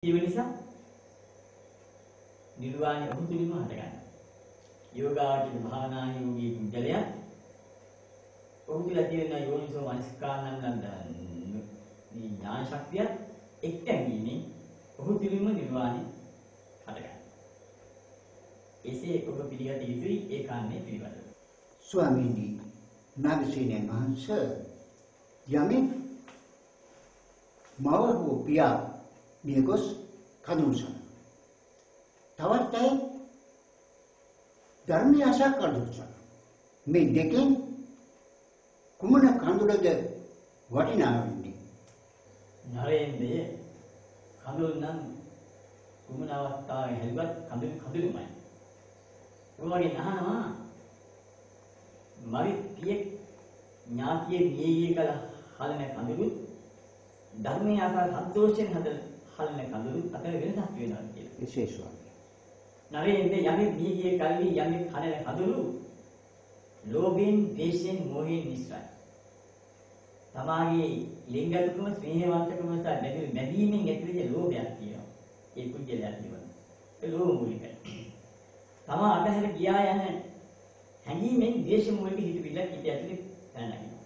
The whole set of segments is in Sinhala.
කිව නිසා නිර්වාණය ඔහු තුලින්ම හටගන්නවා. යෝගාචර භාවනා යෝගී පුද්ගලයා ඔහු තුල තියෙන යෝනිසෝ මනස්කාරණන් මේ ඥාන ශක්තිය එක්තැනීමෙන් ඔහු තුලින්ම නිර්වාණය හටගන්නවා. එසේ ඔබ පිළිගත යුතුයි ඒ කාරණේ පිළිබඳව. ස්වාමීනි නාගසේනයන් වහන්සේ යමෙක් මව හෝ පියා මියගොස් කඳුසන තවත් අය ධර්මය අසා කඳුසන මේ දෙකෙන් කුමන කඳුලද වටිනා වෙන්නේ? නරේන්ද්‍රය කඳුල් නම් කුමන අවස්ථාවේ හැදුවත් කඳුළුමයි. ඔයගෙන් අහනවා මගේ පියෙක් ඥාතියෙක් ගියේ කල හලන කඳුළු ධර්මයේ ආකාර සන්තෝෂයෙන් හලන කඳුළු අතර වෙනසක් වෙනවා කියලා. විශේෂයි. නරේන්ද්‍ර යමෙක් ගියේ කල්ලි යමෙක් හලන කඳුළු ලෝභයෙන්, ද්වේෂයෙන්, මොහයෙන් මිශ්‍රයි. තමාගේ ලිංගිකකම ස්නේහවන්තකම සහ බැඳීමෙන් ඇතිවෙන ලෝභයක් තියෙනවා. ඒ කුජලයක් තියෙනවා. ඒ ලෝභ මූලිකයි. තමා අතහැර ගියා යන හැඟීමෙන් ද්වේෂ මූලික හිතවිල්ලක් හිත ඇතුලේ පැනනගිනවා.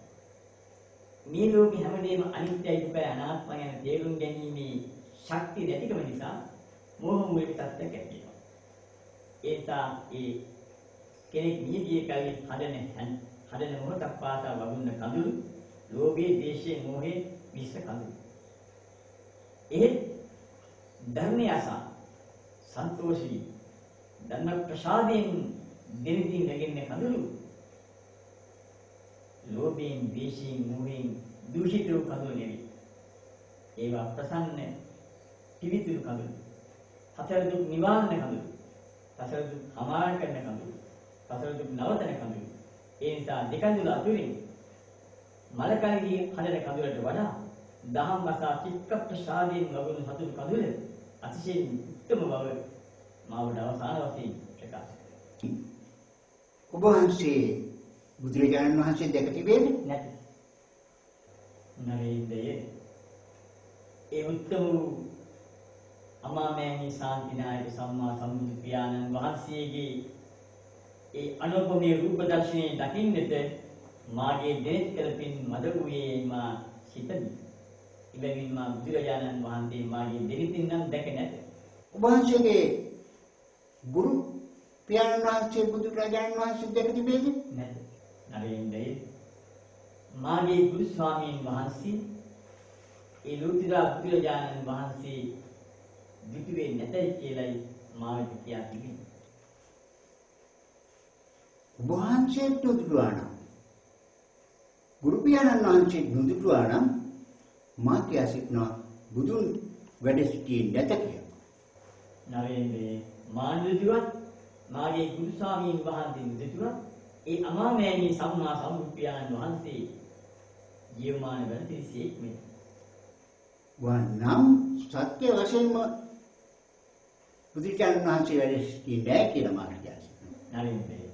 මේ ලෝකේ හැමදේම අනිත්‍යයි දුකයි අනාත්මයි යන තේරුම් ගැනීමේ ශක්තිය නැතිකම නිසා මෝහ මූලික තත්ත්වයක් ඇති වෙනවා. ඒ නිසා ඒ කෙනෙක් නිදියේ කලින් හදන මොහොතක් පාසා වගුන්න කඳුළු ලෝභයේ, ද්වේෂයේ, මෝහයේ මිශ්‍ර කඳුළු. එහෙත් ධර්මය අසා සන්තෝෂී ධර්ම ප්‍රසාදයෙන් දෙවිදී නැගෙන්නේ කඳුළු ලෝභයෙන්, ද්වේෂයෙන්, මෝහයෙන් දූෂිත වූ කඳුළු නෙවෙයි. ඒවා ප්‍රසන්න පිවිතුරු කඳුළු. හතර දුක් නිවාරණ කඳුළු. සසර දුක් හමාර කරන කඳුළු. සසර දුක් නවතන කඳුළු. ඒ නිසා දෙකඳුල අතුරින් මලකණිදී හදන කඳුලට වඩා දහම් වසා චිත්ත ප්‍රසාදයෙන් ලැබුණු හතුරු කඳුල අතිශයින් උත්තම බව මාවට අවසාන වශයෙන් ප්‍රකාශ කරනවා. ඔබ වහන්සේ බුදුරජාණන් වහන්සේ දැක තිබේද? නැති. නරේන්ද්‍රයේ ඒ උත්තම අමාමෑණී ශාන්තිනායක සම්මා සම්බුදු පියාණන් වහන්සේගේ ඒ අනුපමේ රූප දර්ශනයේ දකින්නට මාගේ දෙනෙත් කළ පින් මද වූයේ මා සිතමි. ඉබැවින් මා බුදුරජාණන් වහන්සේ මාගේ දෙනිතින් නම් දැක නැත. ඔබ වහන්සේගේ ගුරු පියාණන් වහන්සේ බුදුරජාණන් වහන්සේ දැක තිබේද? නැත. නරේන්ද්‍රයේ මාගේ ගුරු ස්වාමීන් වහන්සේ ඒ ලෝතුරා බුදුරජාණන් වහන්සේ දුටුවේ නැතයි කියලායි මාවට කියා තිබෙනවා. ඔබ වහන්සේ දුටුවා නම් ගුරු පියාණන් වහන්සේ දුටුවා නම් මා කියා සිටිනවා බුදුන් වැඩ සිටියේ නැත කියලා. නරේන්ද්‍රයේ මා දුටුවත් මාගේ ගුරු ස්වාමීන් වහන්සේ දුටුවත් ඒ අමාමෑණී සම්මා සම්බුදු පියාණන් වහන්සේ ජීවමාන වැඩ සිටියේ මේ. වනම් සත්‍ය වශයෙන්ම බුදුචාන් වහන්සේ වැඩ සිටියේ නැහැ කියලා මා කියා සිටිනවා. නරේන්ද්‍රයේ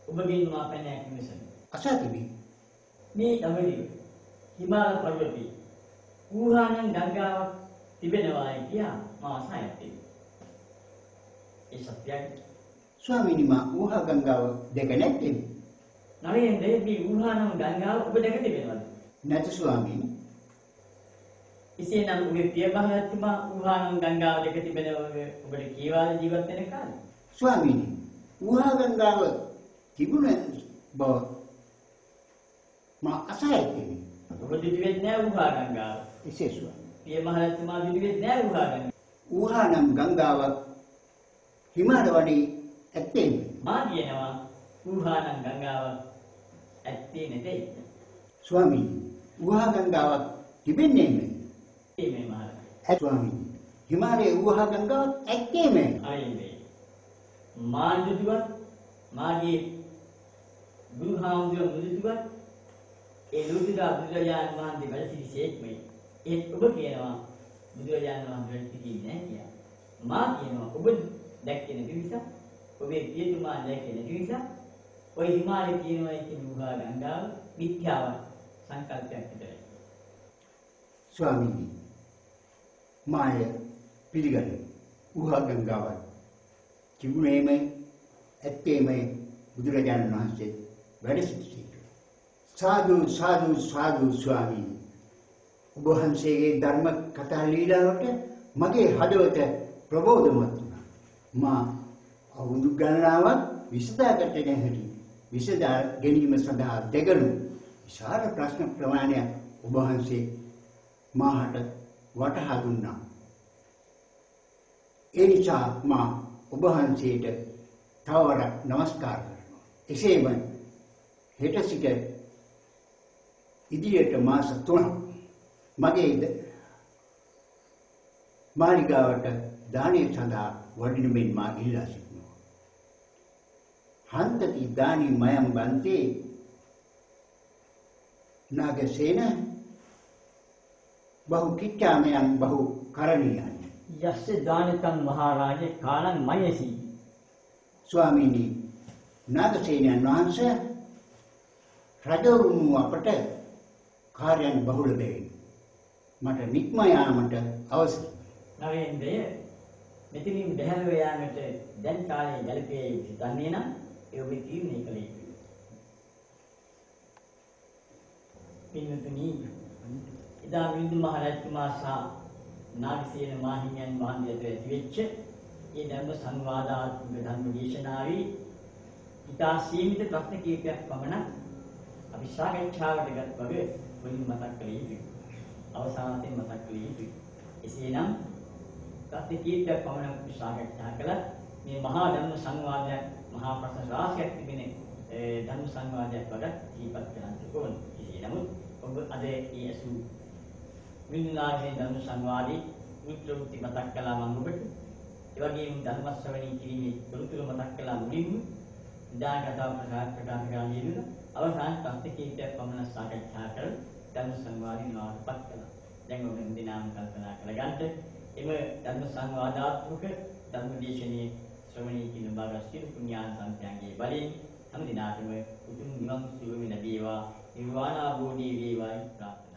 ඔබගෙන් මා පැනයක් විමසමි. අසතිවි මේ දවල්වල හිමාල පර්වතයේ ඌහානන් ගංගාවක් තිබෙනවායි කියා මා අසයත්. ඒ සත්‍යයි. ස්වාමීනි මා ඌහා ගංගාව දැක නැත්තේ. නරේන්ද්‍රයේ මේ ඌහානන් ගංගාව ඔබ දැක තිබෙනවද? නැත ස්වාමීනි. එසේනම් ඔබේ පිය මහත්මයා ඌහානන් ගංගාව දැක තිබෙනව ඔබට කීවාද ජීවත් වෙන කාලේ? ස්වාමීනි ඌහා ගංගාව තිබුණ බව මා අසයත්. ඔබ දිවිවෙත් නෑ ඌහා ගංගාව. එසේ ස්වාමීනි. පිය මහත්මයා දිවිවෙත් නෑ ඌහා ගංගාව. ඌහා නම් ගංගාව හිමාල වඩේ ඇත්තේ. මා කියනවා ඌහානන් ගංගාව ඇත්තේ නැtei. ස්වාමීනි ඌහා ගංගාවක් තිබෙන්නේ නැහැ. මේ මහරජා. ස්වාමීනි හිමාලයේ ඌහා ගංගාවක් ඇත්තේ නැහැ. අයිනේ. මාන්දුදුවත් මාගේ ගුරුහාමුදුරුවෝ මුදුදුවත් ඒ ලෝතුරා බුදුරජාණන් වහන්සේ වැඩ සිටිසේක් මේ. ඒත් ඔබ කියනවා බුදුරජාණන් වහන්සේ සිටින්නේ නැහැ කියලා. මා කියනවා ඔබ දැක්කේ නැති නිසා ඔබේ පියතුමා දැක්කේ නැති නිසා ඔය හිමාලයේ කියනවා කියන ඌහා ගංගාව මිත්‍යාවක් සංකල්පයක් විතරයි. ස්වාමීනි මාය පිළිගන්නේ. උහා ගංගාවයි. තිබුණේම ඇත්තේම බුදුරජාණන් වහන්සේ වැඩ සිටියේ. සාදු සාදු සාදු ස්වාමීනි. ඔබ වහන්සේගේ ධර්ම කතා ලීලාවට මගේ හදවත ප්‍රබෝධමත් වුණා. මා අවුරුදු ගණනාවක් විසඳාගත නැහැටි විසඳා ගැනීම සඳහා දෙගලු විශාල ප්‍රශ්න ප්‍රමාණයක් ඔබ වහන්සේ මාහට වටහා දුන්නා. ඒ නිසා මා ඔබ වහන්සේට තවවරක් නමස්කාර කරනවා. එසේම හෙට සිට ඉදිරියට මාස 3ක් මගේ මාලිගාවට දානය සඳහා වඩින මෙන් මා ඉල්ලා සිටිනවා. හන්තති දානි මයම් බන්තේ නාගසේන බහු කිච්ඡාමයන් බහු කරණීයයි. යස්ස දානිතං මහරජ කාලං මයසි. ස්වාමීනි, නාගසේනයන් වහන්සේ රජවරුන් අපට කාර්යයන් බහුල දෙයි. මට නික්ම යාමට අවශ්‍යයි. නවේන්ද්‍රය මෙතනින් බැහැරව යාමට දැන් කාලේ ගැලපේ සිතන්නේ නම් ඒ ඔබේ තීරණය කළ යුතුයි. පින්තුනි, ඉදා විඳු මහ රජතුමා සහ නාගසේන මාහිමියන් වහන්සේට ඇතිවෙච්ච ඒ ධර්ම සංවාදාත්මක ධර්ම දේශනාවේ ඉතා සීමිත ප්‍රශ්න කීපයක් පමණ අපි සාකච්ඡාවට ගත් වගේ මුලින් මතක් කළ යුතුයි. අවසානයේ මතක් කළ යුතුයි. එසේනම් ප්‍රශ්න කීපයක් පමණ අපි සාකච්ඡා කළා. මේ මහා ධර්ම සංවාදයක්, මහා ප්‍රශ්න රාශියක් තිබෙන ධර්ම සංවාදයක් වගේ දීපත් කරන්න ඕන. එසේ නමුත් ඔබ අද ඒ අසු වින්නාගේ ධර්ම සංවාදී මුත්‍රාවෘත්ති මතක් කළා මම ඔබට. ඒ වගේම ධර්ම ශ්‍රවණී කිරීමේ තොරතුරු මතක් කළා මුලින්ම. ඉදාගතාව ප්‍රකාශ කරන අවසාන ප්‍රශ්න කීපයක් පමණ සාකච්ඡා කර ධර්ම සංවාදී නවත්පත් කළා. දැන් ඔබ දිනාම කල්පනා කරගන්න එම ධර්ම සංවාදාත්මක ධර්ම දේශනයේ ශ්‍රවණී කින බාරස්තිර පුණ්‍යාන් සංත්‍යාගයේ බලයෙන් හැම දිනාටම උතුම් නිවන් සුවම ලැබේවා, නිර්වාණ අවබෝධය වේවායි ප්‍රාර්ථනා